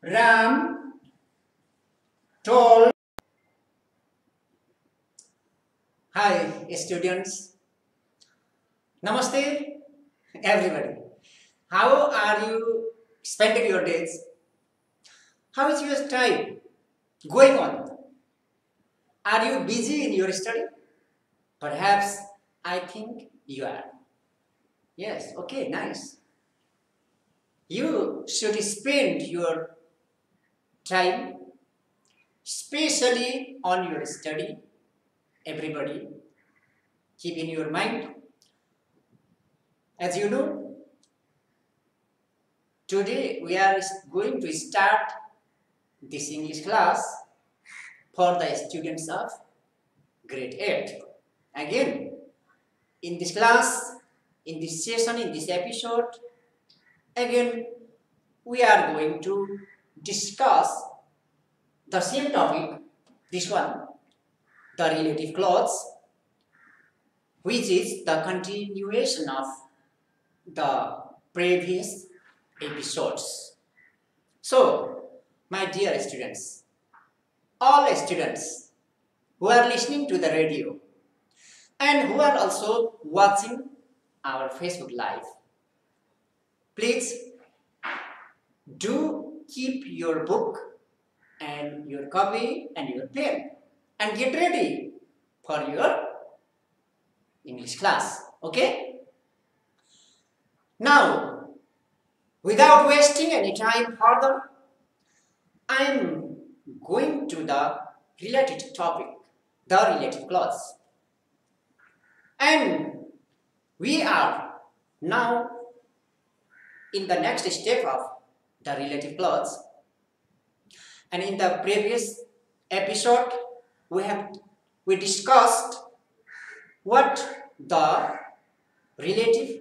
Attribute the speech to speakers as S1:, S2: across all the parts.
S1: Ram told. Hi students, Namaste everybody. How are you spending your days? How is your time going on? Are you busy in your study? Perhaps I think you are. Yes, okay, nice. You should spend your time especially on your study. Everybody, keep in your mind. As you know, today we are going to start this English class for the students of grade 8. Again, in this class, in this session, in this episode, again we are going to discuss the same topic, this one, the relative clause, which is the continuation of the previous episodes. So, my dear students, all students who are listening to the radio and who are also watching our Facebook Live, please do keep your book and your copy and your pen and get ready for your English class. Okay? Now, without wasting any time further, I am going to the related topic, the relative clause. And we are now in the next step of the relative clause. And in the previous episode, we discussed what the relative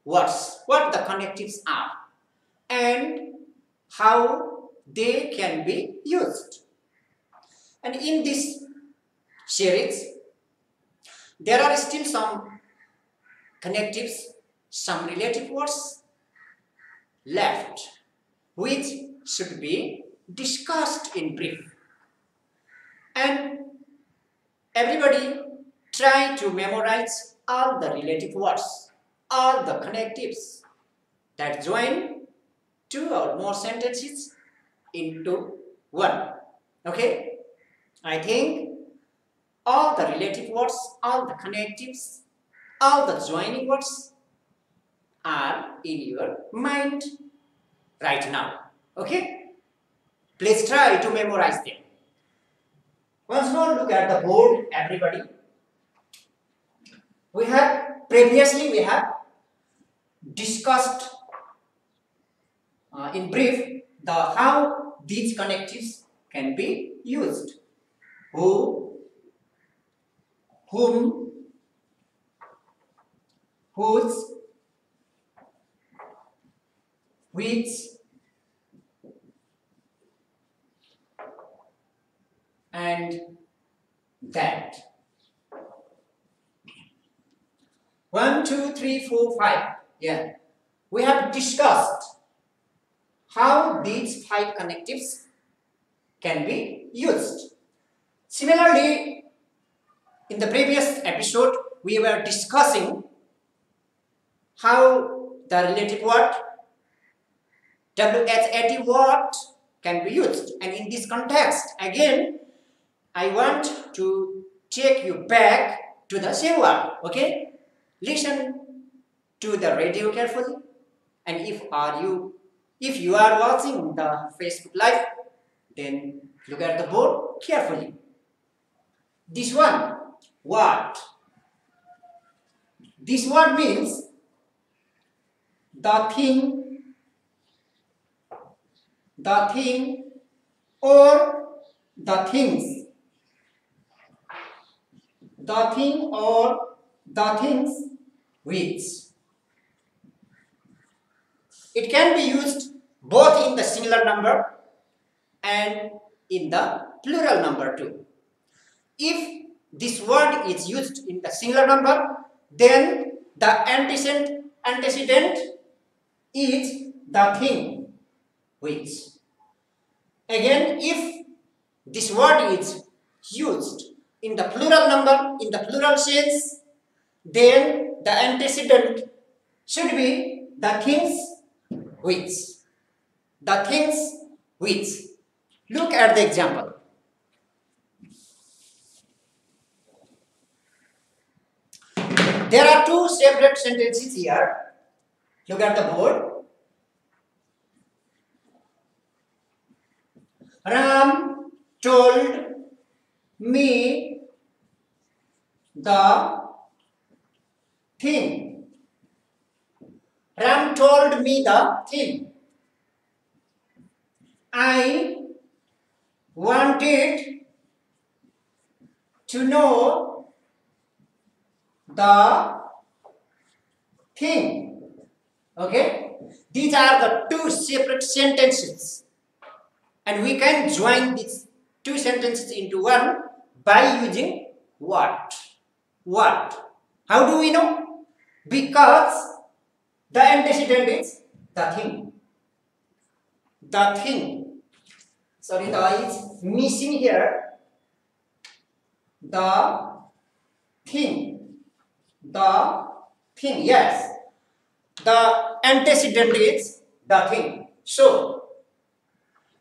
S1: words, what the connectives are, and how they can be used. And in this series, there are still some connectives, some relative words left, which should be discussed in brief. And everybody try to memorize all the relative words, all the connectives that join two or more sentences into one. Okay? I think all the relative words, all the connectives, all the joining words are in your mind right now. Okay? Please try to memorize them. Once more, look at the board, everybody. Previously we have discussed in brief how these connectives can be used. Who, whom, whose, which, and that. 1, 2, 3, 4, 5. Yeah. We have discussed how these 5 connectives can be used. Similarly, in the previous episode, we were discussing how the relative word WH80 word can be used. And in this context, again, I want to take you back to the same word. Okay? Listen to the radio carefully, and if you are watching the Facebook Live, then look at the board carefully. This one, what? This word means the thing, or the things. The thing or the things which. It can be used both in the singular number and in the plural number too. If this word is used in the singular number, then the antecedent is the thing which. Again, if this word is used in the plural number, in the plural sense, then the antecedent should be the things which. The things which. Look at the example. There are two separate sentences here. Look at the board. Ram told me the thing. Ram told me the thing. I wanted to know the thing. Okay? These are the two separate sentences. And we can join these two sentences into one by using what? What? How do we know? Because the antecedent is the thing. The thing. Sorry, the is missing here. The thing. The thing. Yes. The antecedent is the thing. So,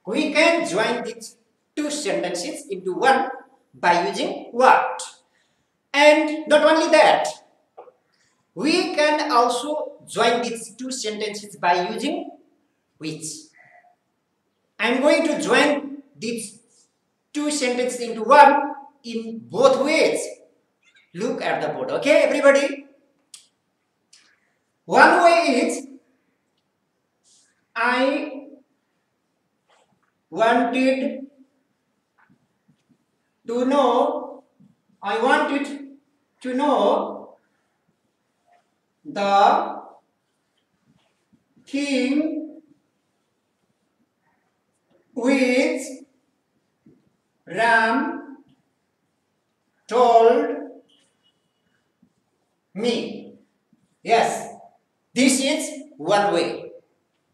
S1: we can join these two sentences into one by using what. And not only that, we can also join these two sentences by using which. I am going to join these two sentences into one in both ways. Look at the board, okay, everybody? One way is I wanted to know the thing which Ram told me. Yes, this is one way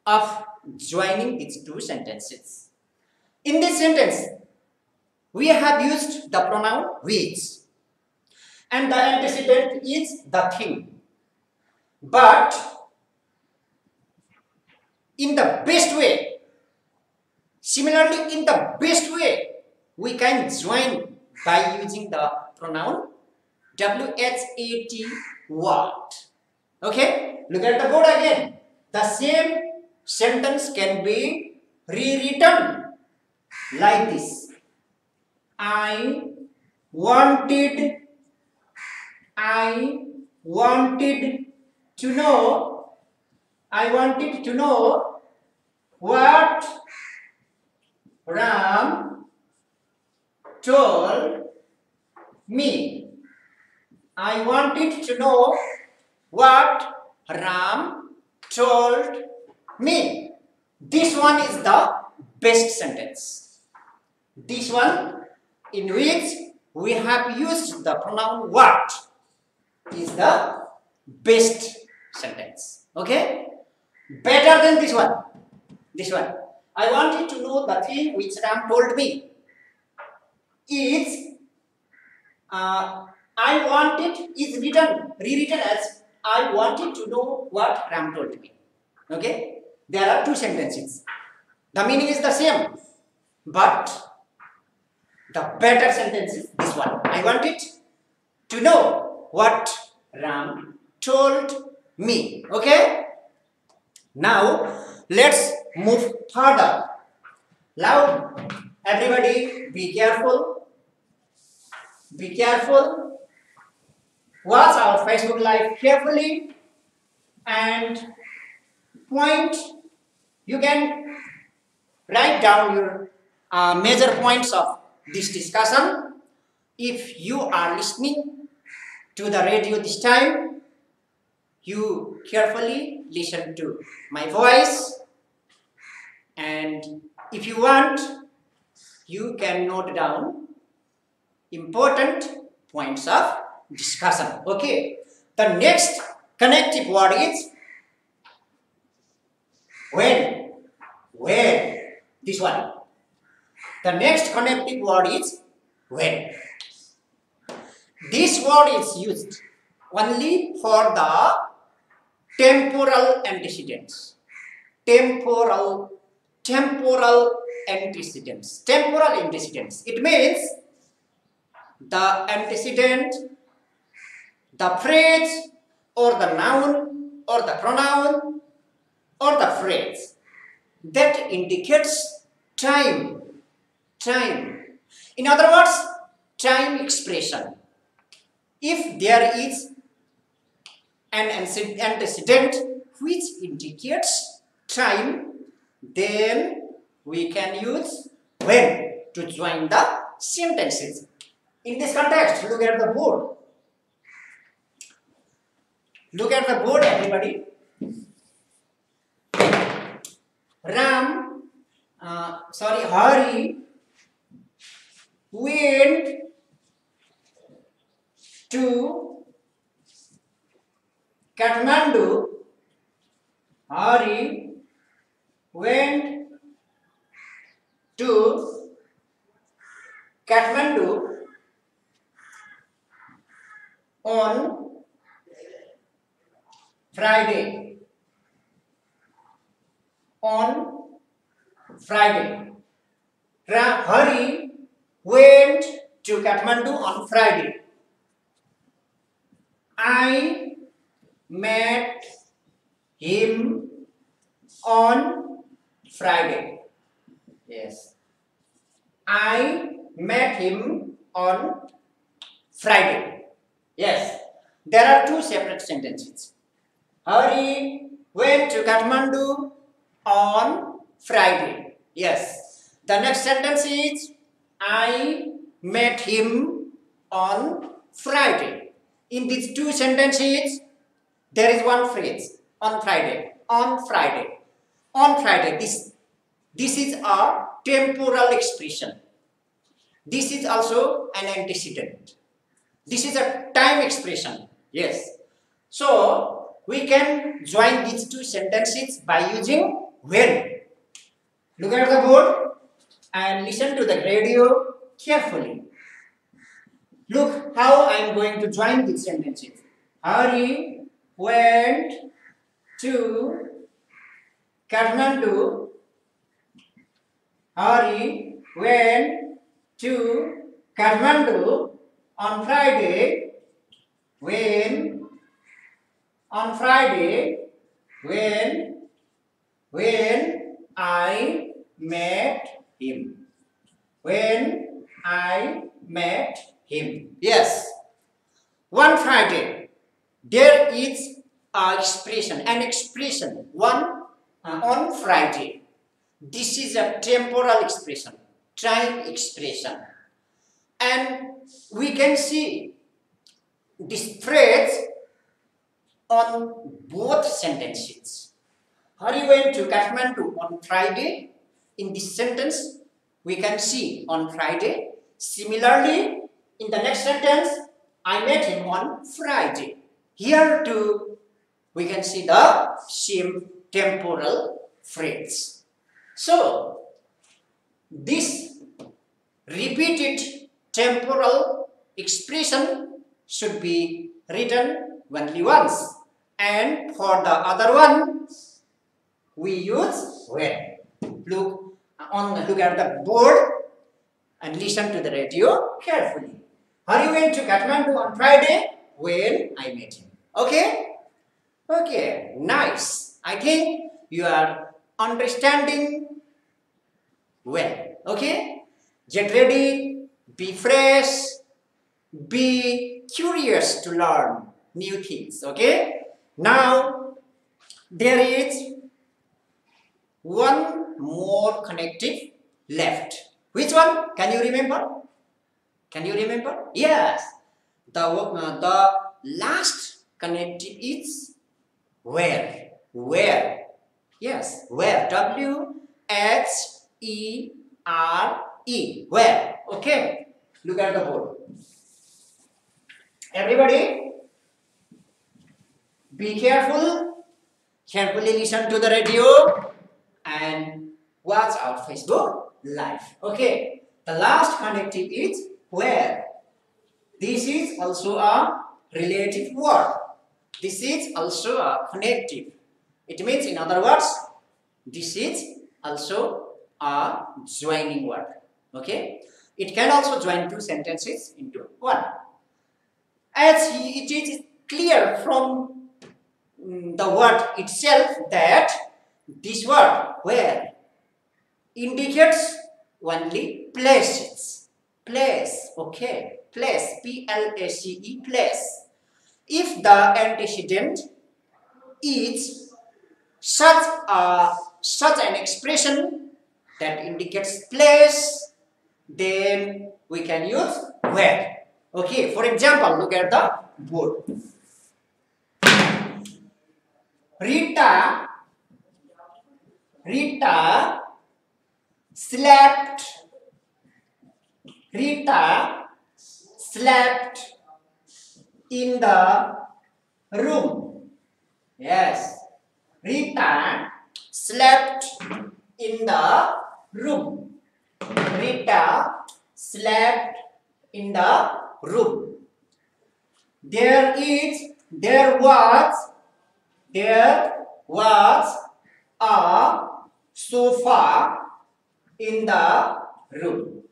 S1: of joining these two sentences. In this sentence, we have used the pronoun which, and the antecedent is the thing. But in the best way, similarly in the best way, we can join by using the pronoun WHAT, what. Okay, look at the board again. The same sentence can be rewritten like this. I wanted to know what Ram told me. I wanted to know what Ram told me. This one is the best sentence. This one in which we have used the pronoun what is the best sentence. Okay? Better than this one. This one. I wanted to know the thing which Ram told me. Is I wanted is rewritten as I wanted to know what Ram told me. Okay? There are two sentences. The meaning is the same. But the better sentence is this one. I wanted to know what Ram told me. Okay? Now, let's move further. Now, everybody be careful. Be careful. Watch our Facebook Live carefully and point. You can write down your major points of this discussion. If you are listening to the radio this time, you carefully listen to my voice, and if you want, you can note down important points of discussion. Okay, the next connective word is when. This one. The next connective word is when. This word is used only for the temporal antecedents. Temporal antecedents. Temporal antecedents. It means the antecedent, the phrase, or the noun, or the pronoun, or the phrase that indicates time. Time. In other words, time expression. If there is an antecedent which indicates time, then we can use when to join the sentences. In this context, look at the board. Look at the board, everybody. Hari went to Kathmandu. Hari went to Kathmandu on Friday. On Friday. Hari went to Kathmandu on Friday. I met him on Friday. Yes. I met him on Friday. Yes. There are two separate sentences. Hari went to Kathmandu on Friday. Yes. The next sentence is I met him on Friday. In these two sentences, there is one phrase, on Friday. On Friday. On Friday. This is a temporal expression. This is also an antecedent. This is a time expression. Yes. So, we can join these two sentences by using when. Look at the board and listen to the radio carefully. Look how I am going to join these sentences. Hari went to Kathmandu. Hari went to Kathmandu on Friday. When I met him. When I met him. Yes. One Friday. There is an expression. On Friday. This is a temporal expression. Time expression. And we can see this phrase on both sentences. Hari went to Kathmandu on Friday. In this sentence, we can see on Friday. Similarly, in the next sentence, I met him on Friday. Here too, we can see the same temporal phrase. So, this repeated temporal expression should be written only once. And for the other one, we use when. Look at the board and listen to the radio carefully. Hari went to Kathmandu on Friday when I met him. Okay? Okay, nice. I think you are understanding well. Okay? Get ready, be fresh, be curious to learn new things. Okay? Now, there is one more connective left. Which one? Can you remember? Can you remember? Yes. The last connective is where. Where. Yes. Where. W-H-E-R-E. Where. Okay. Look at the board. Everybody, be careful. Carefully listen to the radio and watch our Facebook. life. Okay. The last connective is where. This is also a relative word. This is also a connective. It means, in other words, this is also a joining word. Okay. It can also join two sentences into one. As it is clear from the word itself that this word where indicates only places. Place, okay, place, P-L-A-C-E, place. If the antecedent is such an expression that indicates place, then we can use where. Okay, for example, look at the board. Rita slept. Rita slept in the room. Yes. Rita slept in the room. Rita slept in the room. There was a sofa in the room.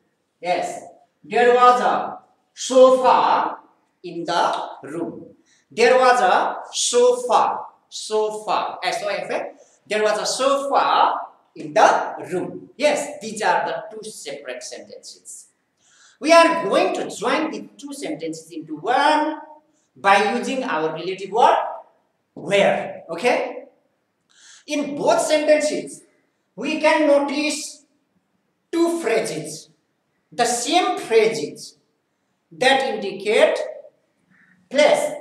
S1: Yes, there was a sofa in the room. There was a sofa. S-O-F-A. There was a sofa in the room. Yes, these are the two separate sentences. We are going to join the two sentences into one by using our relative word where. Okay? In both sentences, we can notice two phrases, the same phrases that indicate place.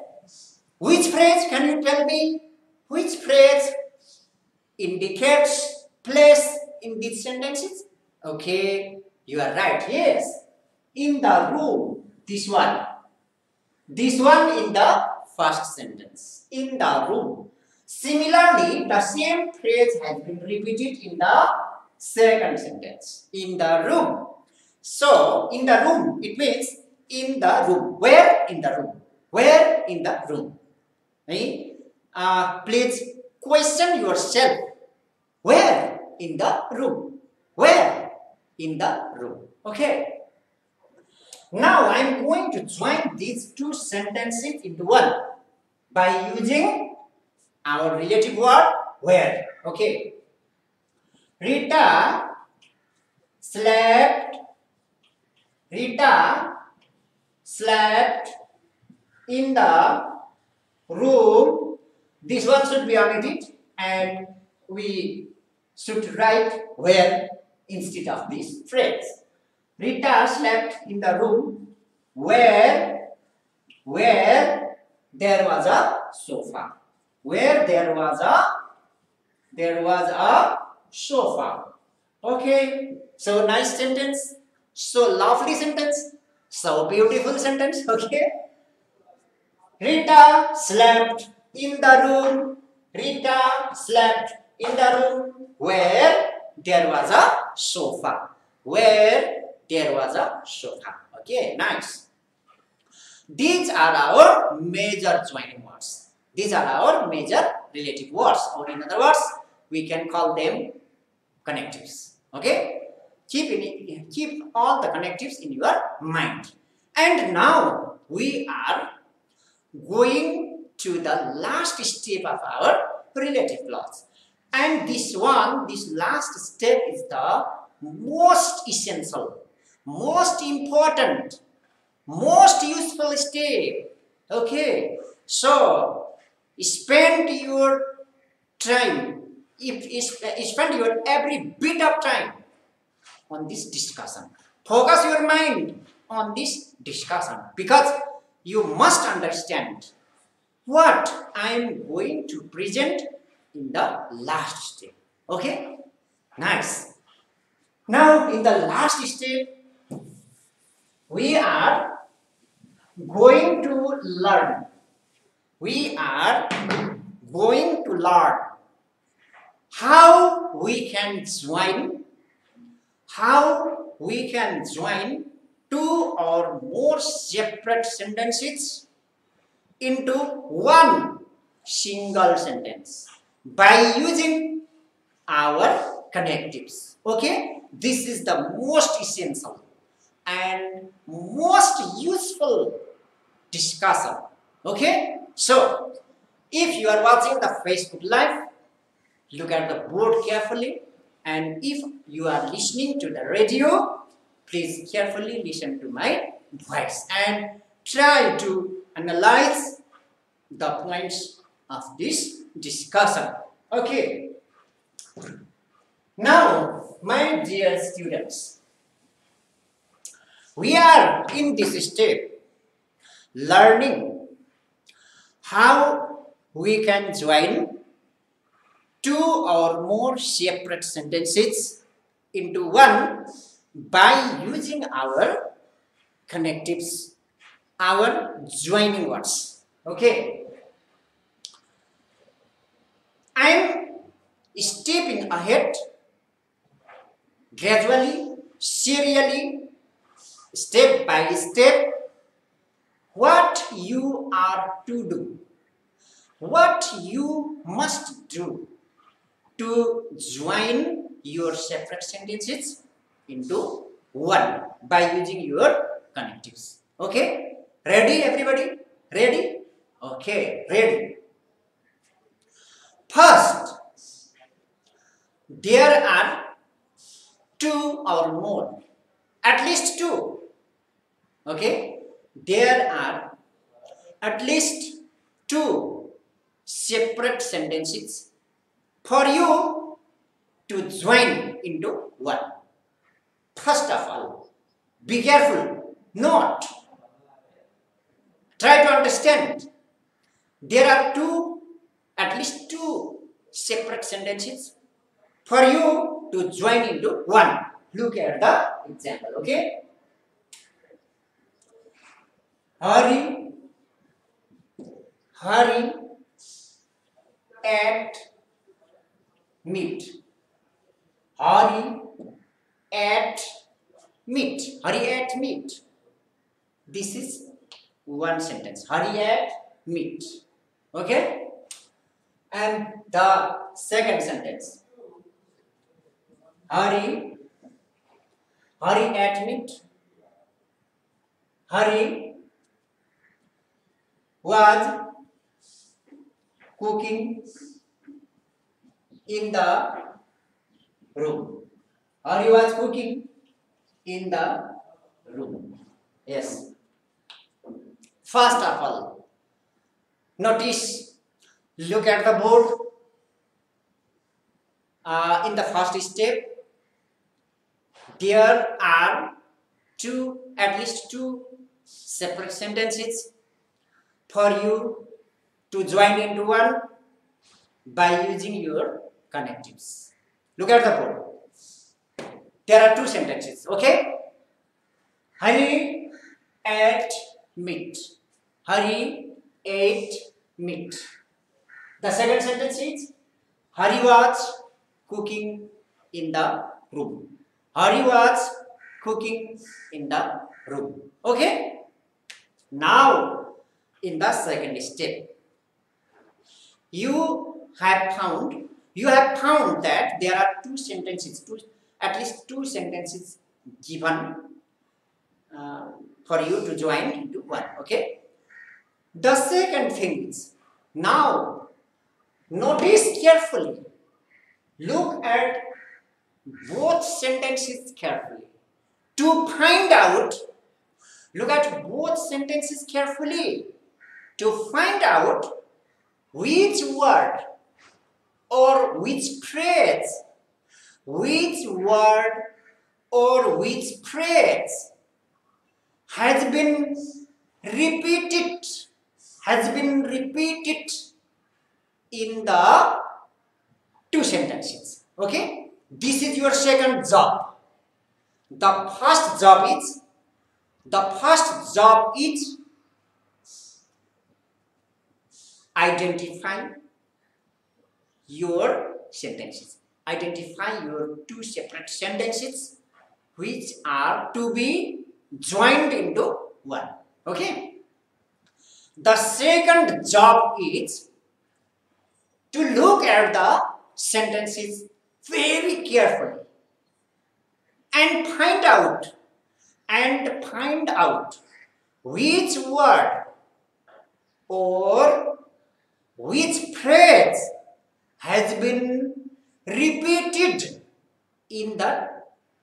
S1: Which phrase, can you tell me? Which phrase indicates place in these sentences? Okay, you are right. Yes, in the room, this one. This one in the first sentence, in the room. Similarly, the same phrase has been repeated in the second sentence, in the room. So, in the room, it means in the room. Where? In the room. Where? In the room. Right? Please question yourself. Where? In the room. Where? In the room. Okay. Now, I am going to join these two sentences into one by using our relative word where. Okay. Rita slept in the room. This one should be omitted and we should write where instead of this phrase. Rita slept in the room where there was a sofa. Where there was a sofa. Okay, so nice sentence, so lovely sentence, so beautiful sentence. Okay, Rita slept in the room. Rita slept in the room where there was a sofa. Where there was a sofa. Okay, nice. These are our major joining words. These are our major relative words, or in other words, we can call them connectives. Okay, keep all the connectives in your mind. And now we are going to the last step of our relative clause. And this last step is the most essential, most important, most useful step. Okay, so spend your time, spend your every bit of time on this discussion. Focus your mind on this discussion because you must understand what I am going to present in the last step. Okay, nice. Now in the last step, we are going to learn. We are going to learn how we can join, how we can join two or more separate sentences into one single sentence by using our connectives. Okay, this is the most essential and most useful discussion. Okay, so if you are watching the Facebook live, look at the board carefully, and if you are listening to the radio, please carefully listen to my voice and try to analyze the points of this discussion. Okay, now my dear students, we are in this step learning how we can join two or more separate sentences into one by using our connectives, our joining words. Okay, I am stepping ahead gradually, serially, step by step, what you are to do, what you must do to join your separate sentences into one by using your connectives. Okay, ready everybody? Ready? Okay, ready. First, there are two or more, at least two. Okay, there are at least two separate sentences for you to join into one. First of all, be careful, not. Try to understand. There are at least two separate sentences for you to join into one. Look at the example, okay? Hurry, hurry, at, meet. Hurry, at, meet. Hurry, at, meet. This is one sentence. Hurry, at, meet. Okay? And the second sentence. Hurry, hurry, at, meet. Hurry was cooking in the room. Hurry was cooking in the room. Yes. First of all, notice, look at the board. In the first step, there are at least two separate sentences for you to join into one by using your connectives. Look at the board. There are two sentences, okay? Hurry, at, meet. Hurry, ate, meet. The second sentence is Hurry was cooking in the room. Hurry was cooking in the room. Okay? Now, in the second step, you have found that there are two sentences, at least two sentences given for you to join into one. Okay? The second thing is, now notice carefully, look at both sentences carefully to find out, look at both sentences carefully to find out which word or which phrase, has been repeated in the two sentences. Okay, this is your second job. The first job is identify your sentences. Identify your two separate sentences which are to be joined into one. Okay. The second job is to look at the sentences very carefully and find out which word or which phrase has been repeated in the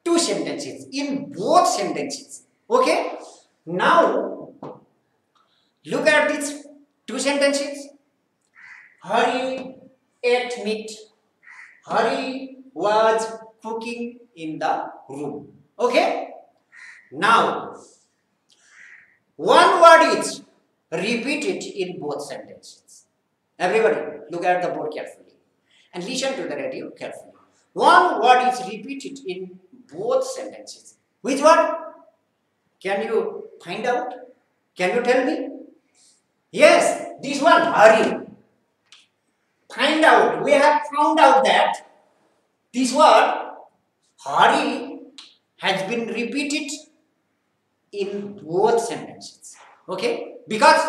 S1: two sentences, in both sentences. Okay. Now look at these two sentences. Hari ate meat. Hari was cooking in the room. Okay. Now one word is repeated in both sentences. Everybody look at the board carefully and listen to the radio carefully. One word is repeated in both sentences. Which one? Can you find out? Can you tell me? Yes, this one, hurry. Find out. We have found out that this word, hurry, has been repeated in both sentences. Okay? Because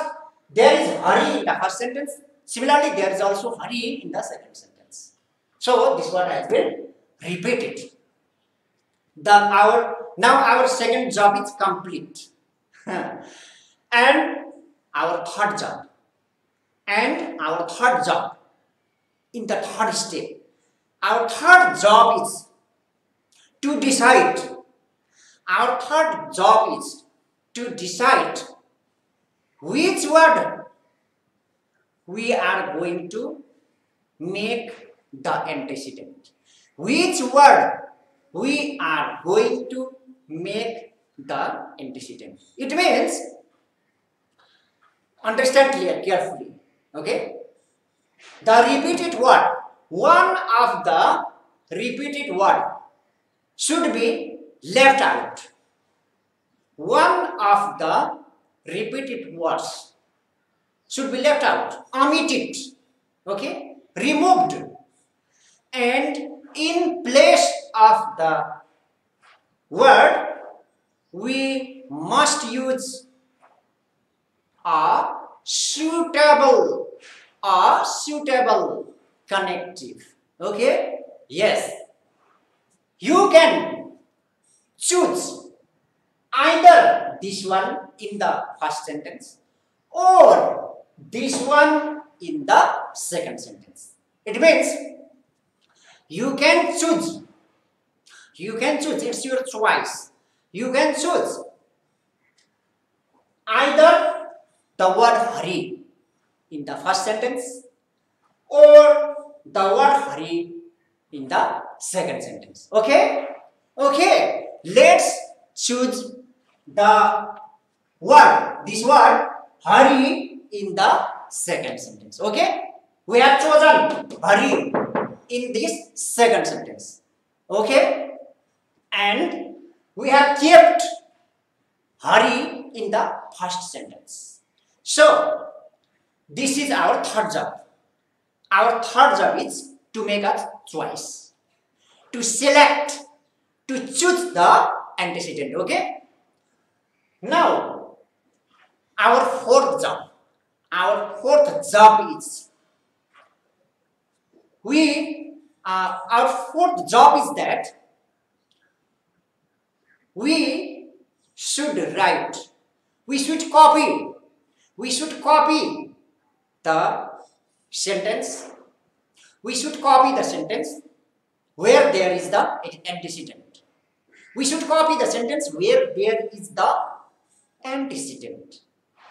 S1: there is hurry in the first sentence. Similarly, there is also hurry in the second sentence. So, this word has been repeated. Now our second job is complete. And our third job. In the third step, our third job is to decide. Our third job is to decide which word we are going to make the antecedent. Which word we are going to make the antecedent. It means, understand carefully. Okay? The repeated word, one of the repeated word should be left out. One of the repeated words should be left out, omitted, okay, removed, and in place of the word we must use a suitable connective. Okay? Yes. You can choose either this one in the first sentence or this one in the second sentence. It means you can choose. It's your choice. You can choose either the word hurry in the first sentence or the word hurry in the second sentence. Okay? Okay. Let's choose the word, this word hurry in the second sentence. Okay? We have chosen hurry in this second sentence. Okay? And we have kept hurry in the first sentence. So, this is our third job. Our third job is to make a choice, to select, to choose the antecedent. Okay? Now, our fourth job is that we should write, we should copy the sentence. We should copy the sentence where there is the antecedent. We should copy the sentence where there is the antecedent.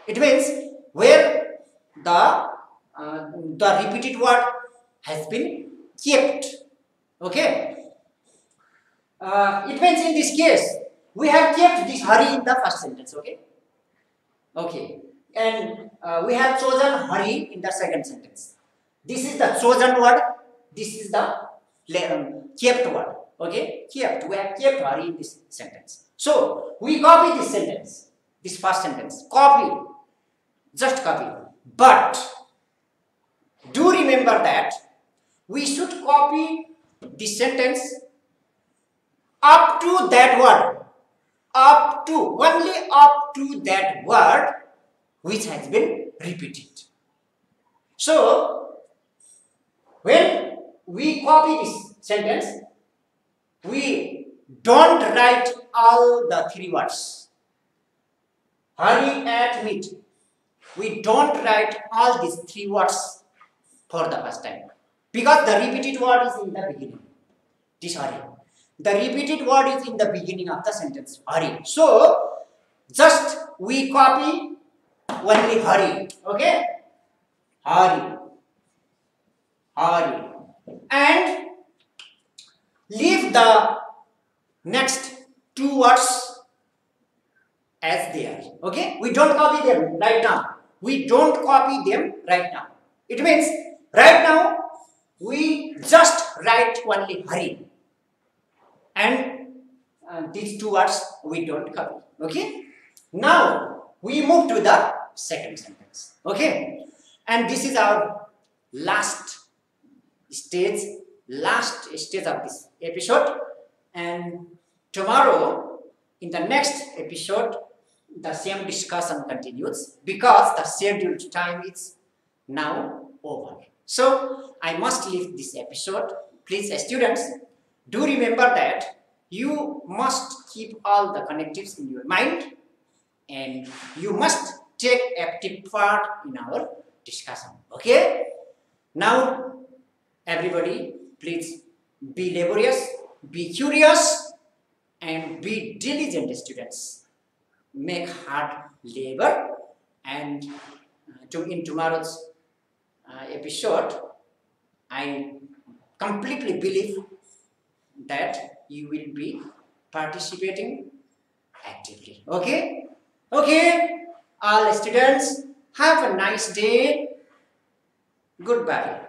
S1: It means where the repeated word has been kept. Okay. It means in this case we have kept this hurry in the first sentence. Okay. Okay. And we have chosen hurry in the second sentence. This is the chosen word. This is the kept word. Okay, kept. We have kept hurry in this sentence. So we copy this sentence, this first sentence. Copy, just copy. But do remember that we should copy this sentence up to that word, up to, only up to that word which has been repeated. So, when we copy this sentence, we don't write all the three words. Hurry at meet. We don't write all these three words for the first time. Because the repeated word is in the beginning. This hurry. The repeated word is in the beginning of the sentence. Hurry. So, just we copy only hurry. Okay? Hurry. Hurry. And leave the next two words as they are. Okay? We don't copy them right now. We don't copy them right now. It means right now we just write only hurry. And these two words we don't copy. Okay? Now we move to the second sentence. Okay? And this is our last stage of this episode. And tomorrow, in the next episode, the same discussion continues because the scheduled time is now over. So, I must leave this episode. Please, students, do remember that you must keep all the connectives in your mind and you must take active part in our discussion. Okay? Now, everybody, please be laborious, be curious, and be diligent students. Make hard labor, and in tomorrow's episode, I completely believe that you will be participating actively. Okay? Okay, all students, have a nice day. Goodbye.